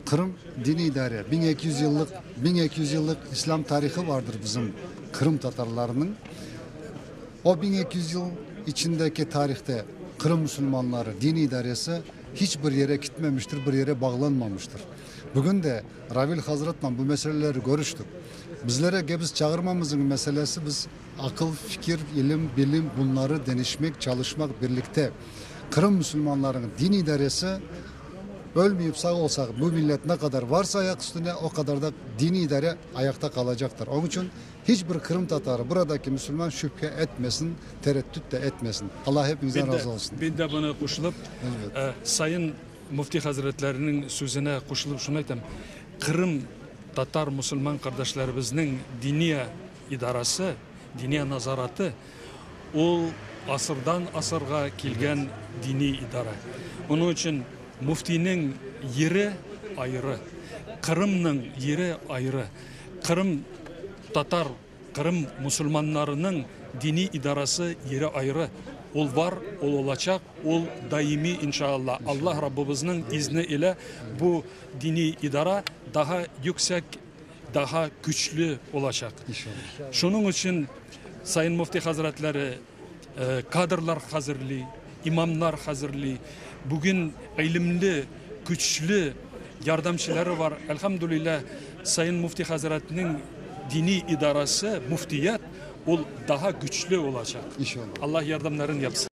Kırım dini idare 1200 yıllık İslam tarihi vardır bizim Kırım Tatarlarının. O 1200 yıl içindeki tarihte Kırım Müslümanları dini idaresi hiçbir yere gitmemiştir, bir yere bağlanmamıştır. Bugün de Ravil Hazret'le bu meseleleri görüştük. Bizlere gebiz çağırmamızın meselesi biz akıl, fikir, ilim, bilim bunları denişmek, çalışmak birlikte. Kırım Müslümanlarının din idaresi ölmeyip sağ olsak bu millet ne kadar varsa ayak üstüne o kadar da dini idare ayakta kalacaktır. Onun için hiçbir Kırım Tatarı buradaki Müslüman şüphe etmesin, tereddüt de etmesin. Allah hepinizden razı olsun. Ben de buna koşulup Sayın Mufti Hazretlerinin sözüne koşulup şunu aytam. Kırım Tatar Müslüman kardeşlerimizin diniye idarası, diniye nazaratı o asırdan asırga kilgen dini idare. Onun için Muftinin yeri ayrı, Kırım'ın yeri ayrı. Kırım Tatar, Kırım Müslümanlarının dini idarası yeri ayrı. Ol var, ol olacak, ol daimi inşallah. Allah Rabbimizin izni ile bu dini idara daha yüksek, daha güçlü olacak. İnşallah. Şunun için Sayın Mufti Hazretleri kadrlar hazırlı, imamlar hazırlı, bugün ilimli, güçlü yardımcıları var. Elhamdülillah Sayın Mufti Hazretlerinin dini idarası, muftiyet daha güçlü olacak. İnşallah. Allah yardımlarını yapsın.